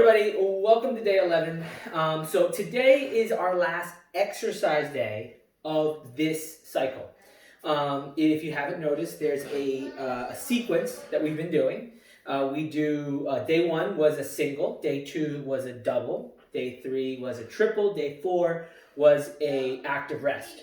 everybody, welcome to day 11. So today is our last exercise day of this cycle. If you haven't noticed, there's a sequence that we've been doing. We do, day 1 was a single, day 2 was a double, day 3 was a triple, day 4 was a active rest.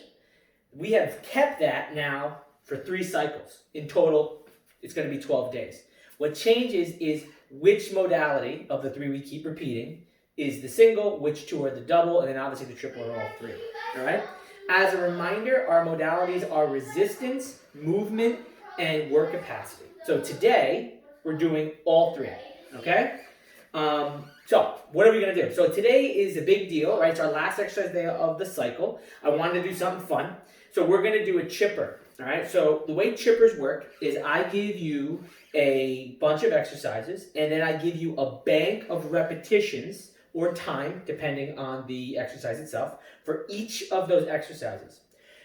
We have kept that now for 3 cycles. In total, it's going to be 12 days. What changes is which modality of the 3 we keep repeating is the single, which 2 are the double, and then obviously the triple are all 3. All right? As a reminder, our modalities are resistance, movement, and work capacity. So today, we're doing all 3. Okay? So what are we going to do? So today is a big deal, right? It's our last exercise day of the cycle. I wanted to do something fun. So we're going to do a chipper. All right? So the way chippers work is I give you a bunch of exercises, and then I give you a bank of repetitions or time, depending on the exercise itself, for each of those exercises.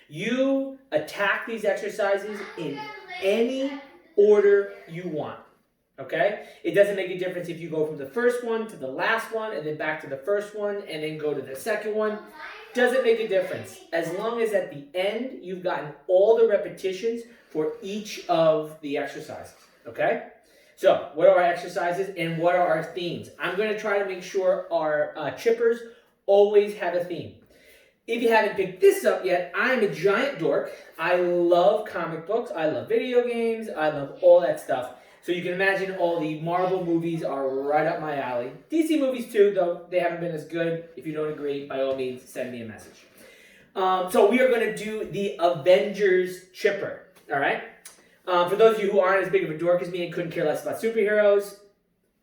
You attack these exercises in any order you want, okay? It doesn't make a difference if you go from the first one to the last one, and then back to the first one, and then go to the second one. Doesn't make a difference. As long as at the end, you've gotten all the repetitions for each of the exercises. Okay? So, what are our exercises and what are our themes? I'm going to try to make sure our chippers always have a theme. If you haven't picked this up yet, I'm a giant dork. I love comic books. I love video games. I love all that stuff. So you can imagine all the Marvel movies are right up my alley. DC movies too, though they haven't been as good. If you don't agree, by all means, send me a message. So we are going to do the Avengers chipper. All right? For those of you who aren't as big of a dork as me and couldn't care less about superheroes,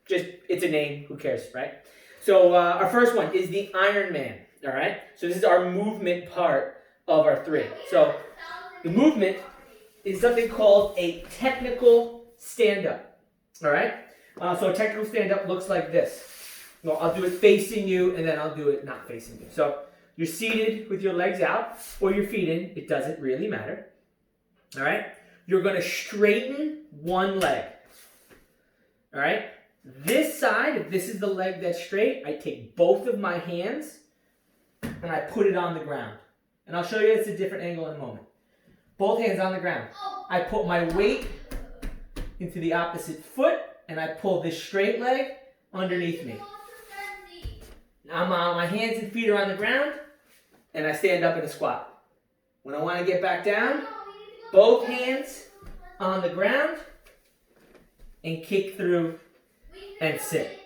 just, it's a name, who cares, right? So our first one is the Iron Man, all right? So this is our movement part of our 3. So the movement is something called a technical stand-up, all right? So a technical stand-up looks like this. Well, I'll do it facing you, and then I'll do it not facing you. So you're seated with your legs out, or your feet in. It doesn't really matter, all right? You're going to straighten one leg. All right? This side, if this is the leg that's straight, I take both of my hands and I put it on the ground. And I'll show you it's a different angle in a moment. Both hands on the ground. I put my weight into the opposite foot and I pull this straight leg underneath me. Now my hands and feet are on the ground and I stand up in a squat. When I want to get back down, both hands on the ground and kick through and sit.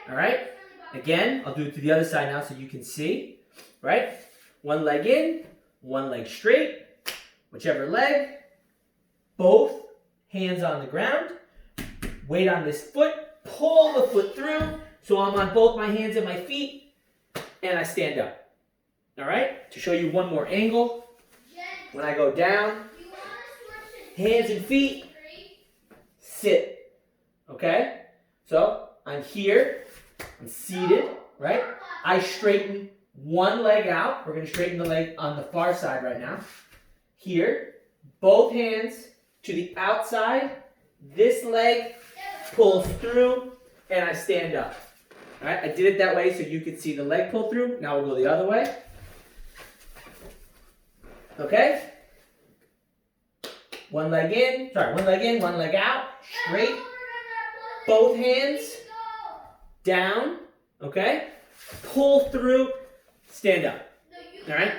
All right? Again, I'll do it to the other side now so you can see. Right? One leg in, one leg straight, whichever leg. Both hands on the ground. Weight on this foot. Pull the foot through so I'm on both my hands and my feet and I stand up. All right? To show you one more angle. When I go down, hands and feet, sit, okay? So, I'm here, I'm seated, right? I straighten one leg out. We're going to straighten the leg on the far side right now. Here, both hands to the outside. This leg pulls through, and I stand up. All right, I did it that way so you could see the leg pull through. Now we'll go the other way. Okay? One leg in, one leg out, straight. Both hands down, okay? Pull through, stand up. All right?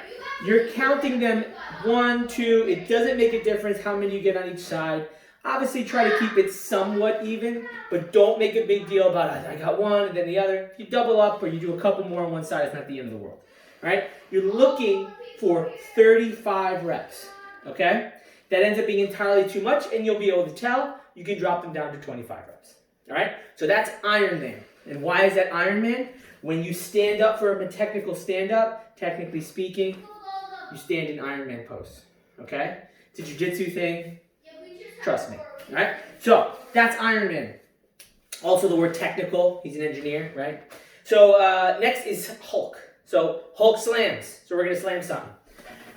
You're counting them 1, 2. It doesn't make a difference how many you get on each side. Obviously, try to keep it somewhat even, but don't make a big deal about it. I got one and then the other. You double up or you do a couple more on one side. It's not the end of the world. All right? You're looking for 35 reps, okay? That ends up being entirely too much, and you'll be able to tell. You can drop them down to 25 reps. All right? So that's Iron Man. And why is that Iron Man? When you stand up for a technical stand-up, technically speaking, you stand in Iron Man pose. Okay? It's a jiu-jitsu thing. Trust me. All right? So that's Iron Man. Also the word technical. He's an engineer, right? So next is Hulk. So Hulk slams. So we're going to slam something.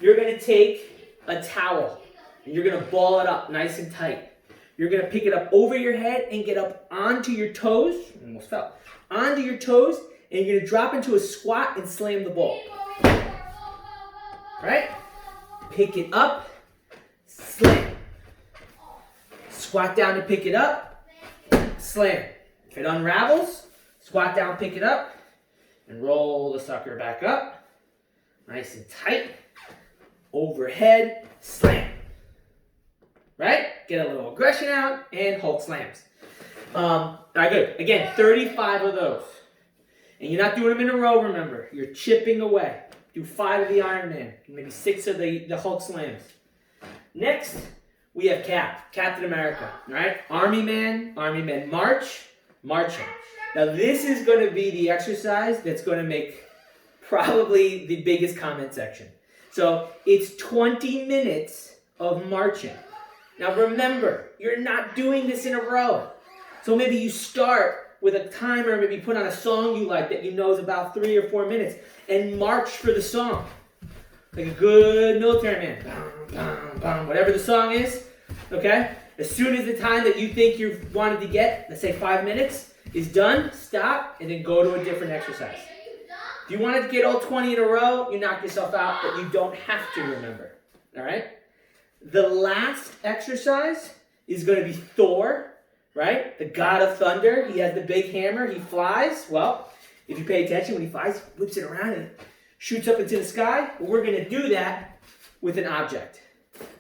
You're going to take a towel. And you're going to ball it up nice and tight. you're going to pick it up over your head and get up onto your toes. Almost fell. Onto your toes, and you're going to drop into a squat and slam the ball. Right? Pick it up, slam. Squat down to pick it up, slam. If it unravels, squat down, pick it up, and roll the sucker back up. Nice and tight. Overhead, slam. Right? Get a little aggression out, and Hulk slams. All right, good. Again, 35 of those. And you're not doing them in a row, remember. You're chipping away. Do 5 of the Iron Man, maybe 6 of the Hulk slams. Next, we have Captain America. All right? Army Man, march, marching. Now, this is going to be the exercise that's going to make probably the biggest comment section. So, it's 20 minutes of marching. Now, remember, you're not doing this in a row. So, maybe you start with a timer, maybe put on a song you like that you know is about 3 or 4 minutes, and march for the song. Like a good military man. Bum, bum, bum, whatever the song is, okay? As soon as the time that you think you've wanted to get, let's say 5 minutes, is done, stop, and then go to a different exercise. If you wanted to get all 20 in a row, you knock yourself out, but you don't have to, remember. All right? The last exercise is going to be Thor. Right? The god of thunder. He has the big hammer. He flies. Well, if you pay attention, when he flies, he whips it around and shoots up into the sky. Well, we're going to do that with an object.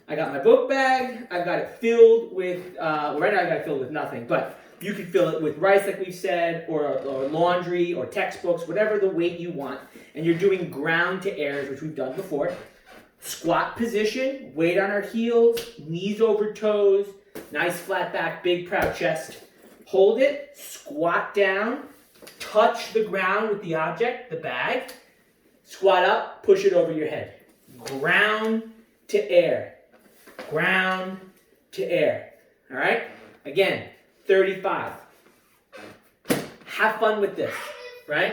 I got my book bag. I've got it filled with, right now I got it filled with nothing, but you can fill it with rice, like we've said, or laundry, or textbooks, whatever the weight you want. And you're doing ground to airs, which we've done before. Squat position, weight on our heels, knees over toes, nice flat back, big proud chest. Hold it, squat down, touch the ground with the object, the bag. Squat up, push it over your head. Ground to air. Ground to air. All right? Again, 35. Have fun with this, right?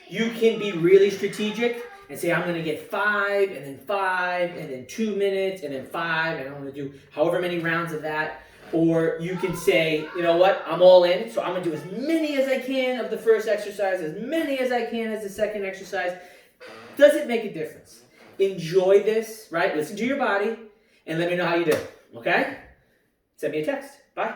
You can be really strategic and say, I'm going to get 5, and then 5, and then 2 minutes, and then 5, and I'm going to do however many rounds of that. Or you can say, you know what, I'm all in, so I'm going to do as many as I can of the first exercise, as many as I can as the second exercise. Does it make a difference? Enjoy this, right? Listen to your body, and let me know how you do, okay? Send me a text. Bye.